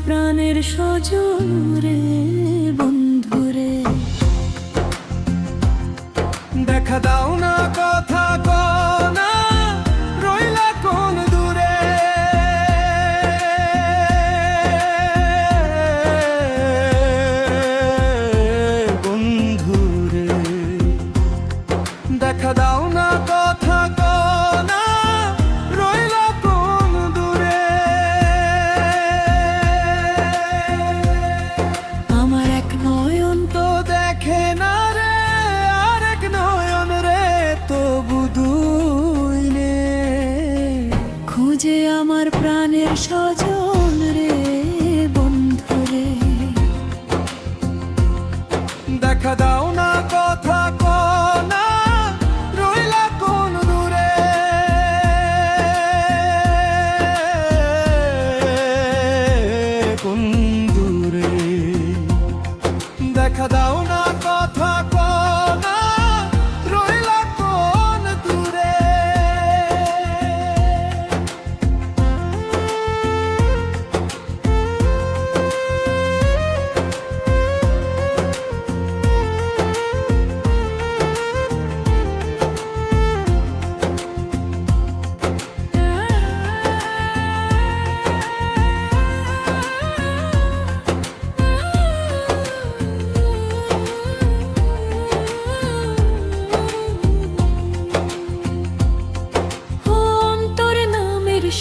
প্রাণের সজন রে বন্ধুরে, দেখা দাও না, কথা কও না, রইলা কোন দূরে। বন্ধুরে দেখা দাও না, কথা কও না, রইলা কোন দূরে। আমার এক নয়ন তো দেখে না রে, আরেক নয়ন রে তবু দুই নে। খুঁজে আমার প্রাণের সজন রে বন্ধুরে, দেখা দাও না, কথা কও না, রইলা কোন দূরে। কোন দূরে দেখা দাও না, কথা কও না, রইলা কোন দূরে।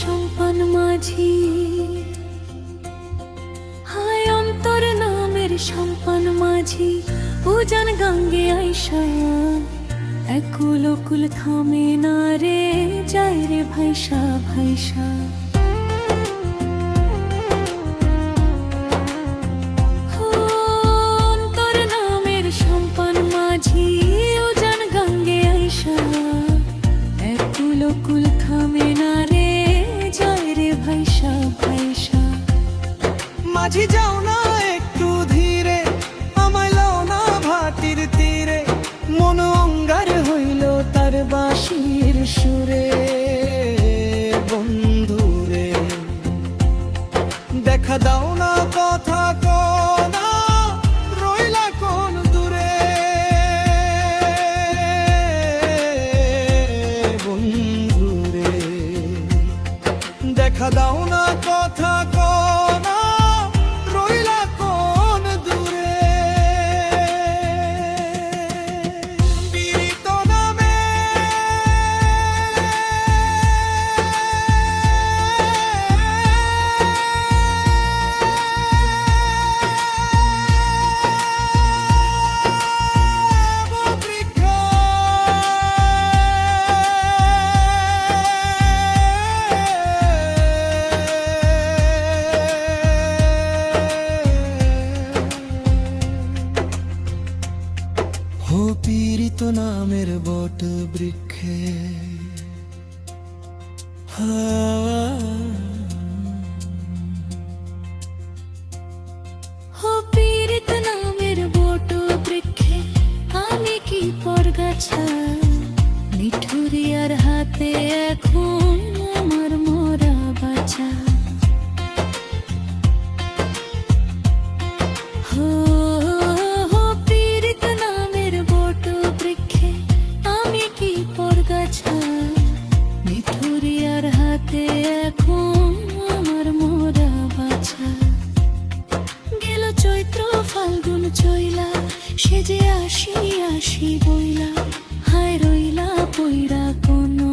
সম্পান মাঝি, হায় অন্তর নামের সম্পান মাঝি, উজান গাঙ্গে আইসা একুল অকুল থামে না রে, যায় রে ভাইসা ভাইসা। অন্তর নামের সম্পান মাঝি, উজান গাঙ্গে আইসা একুল অকুল থামে না রে, ভাইসা ভাইসা। মাঝি যাও না একটু ধীরে, আমায় লাও না ভাটির তীরে, মন অঙ্গার হইল তার বাঁশির সুরে। বন্ধুরে দেখা দাও না, কথা কও না, রইলা কোন দূরে। বন্ধুরে দেখা দাও না, কথা কও না, রইলা কোন দূরে। পীড়িত নামে পীড়িত নামের বট বৃক্ষে, পীড়িত নামের বট বৃক্ষে আমি কি পরগাছা, নিঠুরিয়ার হাতে এখন আমার মরা বাছা। নিঠুরিয়ার হাতে এখন আমার মোরা বাছা। গেল চৈত্র ফাল্গুন চইলা, সে যে আসি আসি বইলা, হায় রইলা পইরা কোনো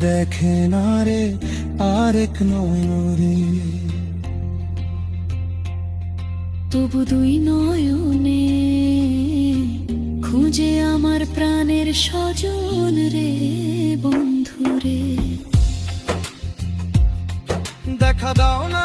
দেখে না রে আরেক নয়নে, তবু দুই নয়নে খুঁজে আমার প্রাণের স্বজন রে বন্ধু রে। দেখা দাও না